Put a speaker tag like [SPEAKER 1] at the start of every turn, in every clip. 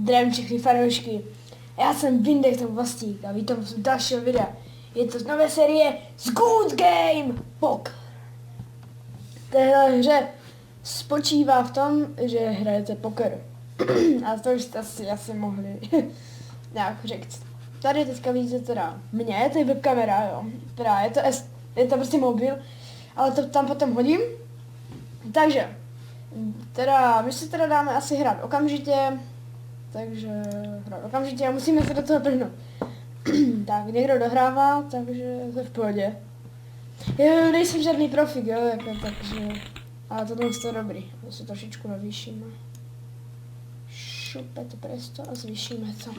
[SPEAKER 1] Zdravím všechny fanoušky. Já jsem Vindek Vlastík a vítám z dalšího videa. Je to z nové série z Good Game Poker. Téhle hře spočívá v tom, že hrajete poker. A to už jste asi mohli nějak říct. Tady teďka vidíte teda mě, to je webkamera, jo. Teda je to prostě mobil, ale to tam potom hodím. Takže, teda, my si teda dáme asi hrát okamžitě. Takže hrát okamžitě a musíme se do toho vrhnout. Tak, někdo dohrává, takže to v pohodě. Jo, nejsem žádný profik, jo, jako, takže... Ale tohle je dobrý, to si trošičku navýšíme. Šupe to presto a zvýšíme to.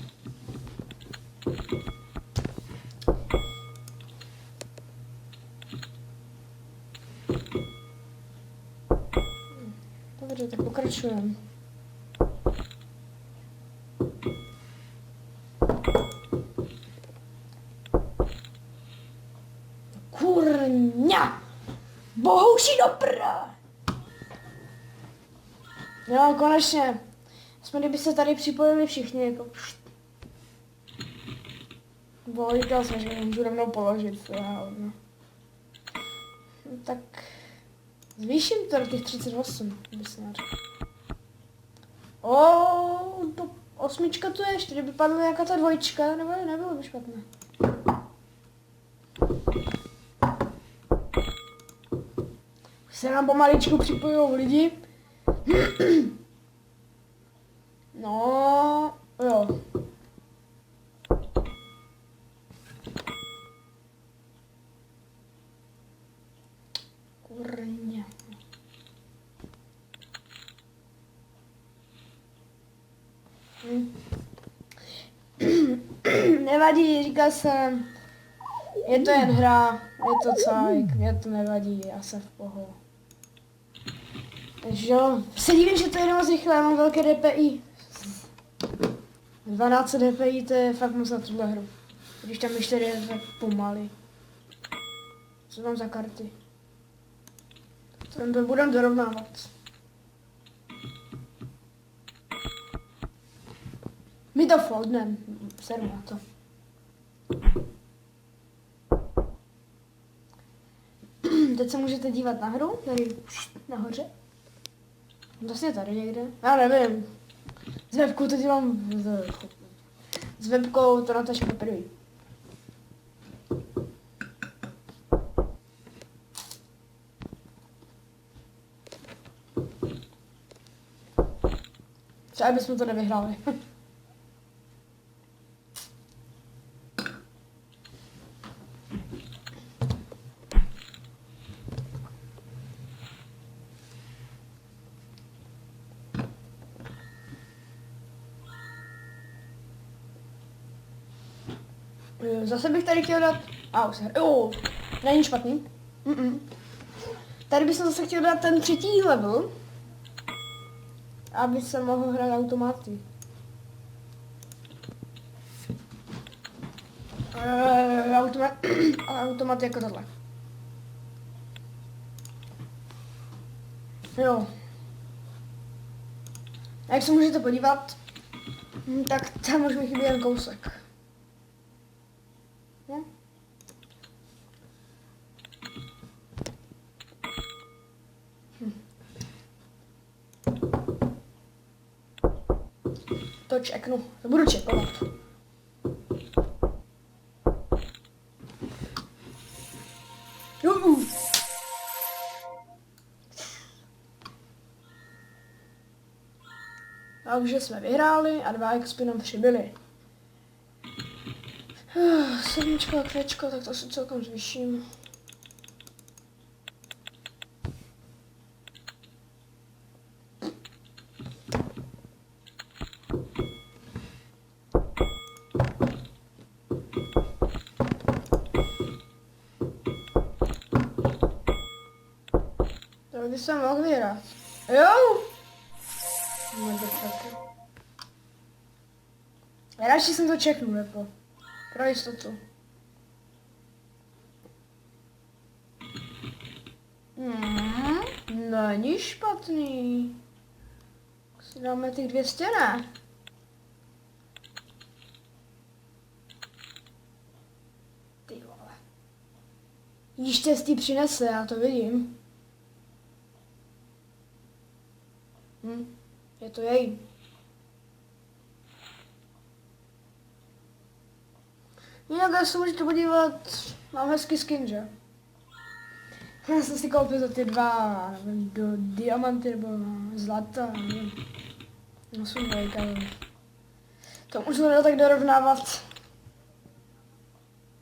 [SPEAKER 1] Dobře, tak pokračujeme. Kurňa! Bohouší dobra! Jo, konečně. Aspoň kdyby se tady připojili všichni, jako... Bo, říkal jsem, že můžu rovnou položit, no. Tak... Zvýším to do těch 38, by se neřekl. To osmička tu je, ještě kdyby padla nějaká ta dvojčka, nebylo by špatné. Už se nám pomaličku připojují lidi. No, jo. Kurně. Nevadí, říkal jsem, je to jen hra, je to cajk, mě to nevadí, já jsem v pohodě. Takže jo, se divím, že to je moc rychle, já mám velké DPI. 12 DPI, to je fakt moc na tuhle hru. Když tam ještě je tak pomaly. Co mám za karty? To budem dorovnávat. My to foldnem, seru na to. Teď se můžete dívat na hru, tady nahoře. Vlastně tady někde, já nevím. S webkou to dělám, s webkou to natáčím poprvé. Třeba bychom to nevyhráli. Zase bych tady chtěl dát... není špatný. Tady bych zase chtěl dát ten 3. level, aby se mohl hrát automaty. Automat jako tohle. Jo. A jak se můžete podívat, tak tam už mi chybí jen kousek. No. To čeknu, to budu čekovat. Takže jsme vyhráli a 2 expy nám přibyly. 7 a kvěčko, tak to si celkem zvýším. To by se mohl vyhrát. Jo! Radši jsem to čeknul, jako. Pro jistotu. Není špatný. Si dáme těch 200, ne? jí štěstí přinese, já to vidím. Je to její. Jinak já se můžete podívat, mám hezký skin, že? Já jsem si koupil za ty 2, nevím, do diamanty nebo zlata, nevím. No jsou vejka, to můžu tak dorovnávat.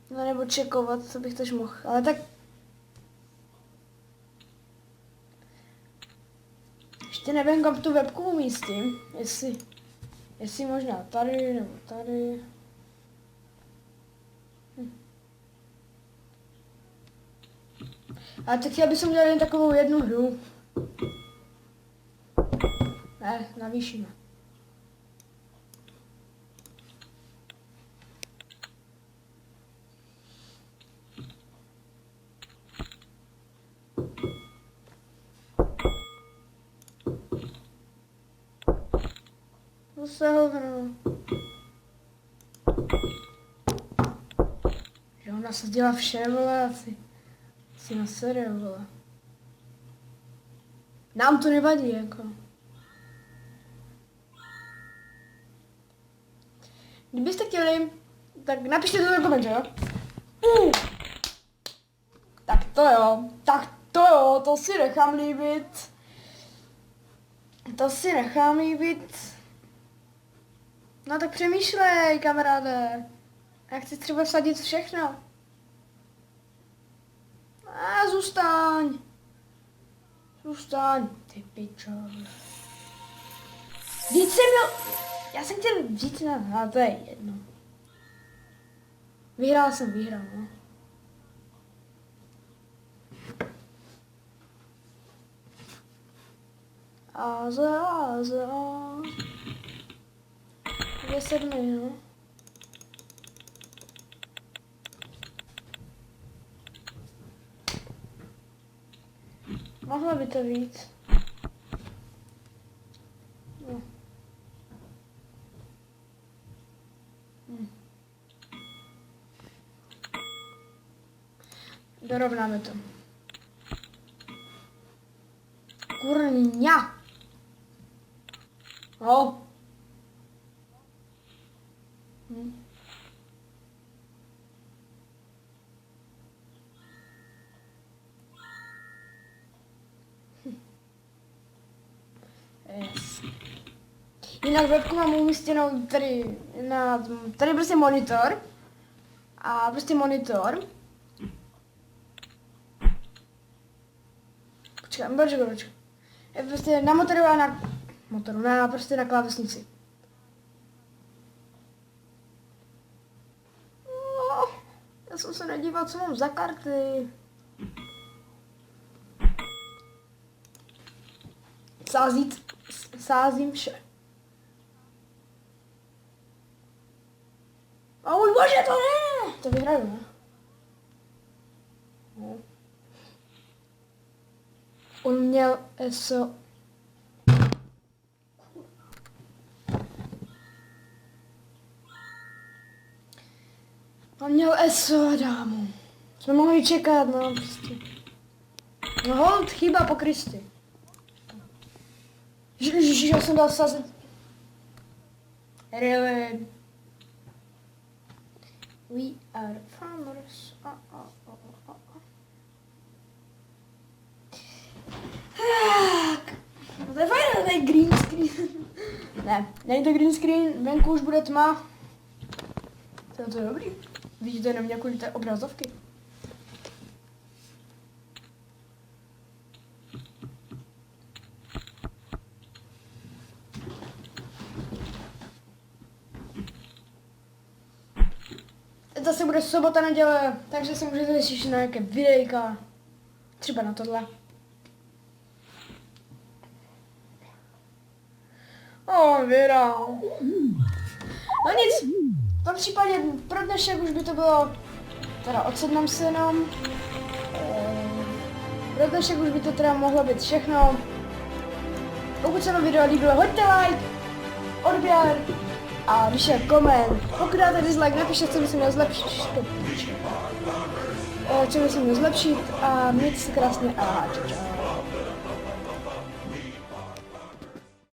[SPEAKER 1] No nebo čekovat, co bych tož mohl, ale tak... Ještě nevím, kam tu webku umístím, jestli možná tady, nebo tady. A teď já bych udělal jen takovou jednu hru. Ne, navýšíme. Zase hovno. Že ona se dělá vše, vole, asi na sério, vole. Nám to nevadí, jako. Kdybyste chtěli, tak napište to do komentáře, jo? Tak to jo, to si nechám líbit. To si nechám líbit. No tak přemýšlej, kamaráde. Já chci třeba vsadit všechno. A zůstaň. Zůstaň, ty pičo. Vždyť jsem měl... Já jsem chtěl říct na... to je jedno. Vyhrál jsem, no. Áze. 10 minut. Mohlo by to víc. No. Dorovnáme to. Kurňa. No. Yes. Jinak webku mám umístěnou tady prostě monitor. A prostě monitor. Počkej. Je prostě na motoru a na prostě na klávesnici. No, já jsem se nedíval, co mám za karty. Sázím vše. A můj bože, to ne! To vyhraju, ne? No. On měl ESO. On měl ESO, dámu. Jsme mohli čekat, no prostě. No hold, chyba po Kristi. Že jsem dal sázet. Really? We are farmers. Tak. No to je fajn, to je green screen. Ne, není to green screen, venku už bude tma. To je dobrý. Vidíte jenom nějakou té obrazovky. Zase bude sobota, neděle, takže se můžete těšit na nějaké videjka. Třeba na tohle. Vyhrál. No nic, v tom případě pro dnešek už by to bylo, teda odsednám se jenom. Pro dnešek už by to teda mohlo být všechno. Pokud se vám video líbilo, hoďte like, odběr a vyšel koment. Pokud dáte dislike, napište, co by se měl zlepšit. třeba se mnou zlepšit a mějte se krásně a čau.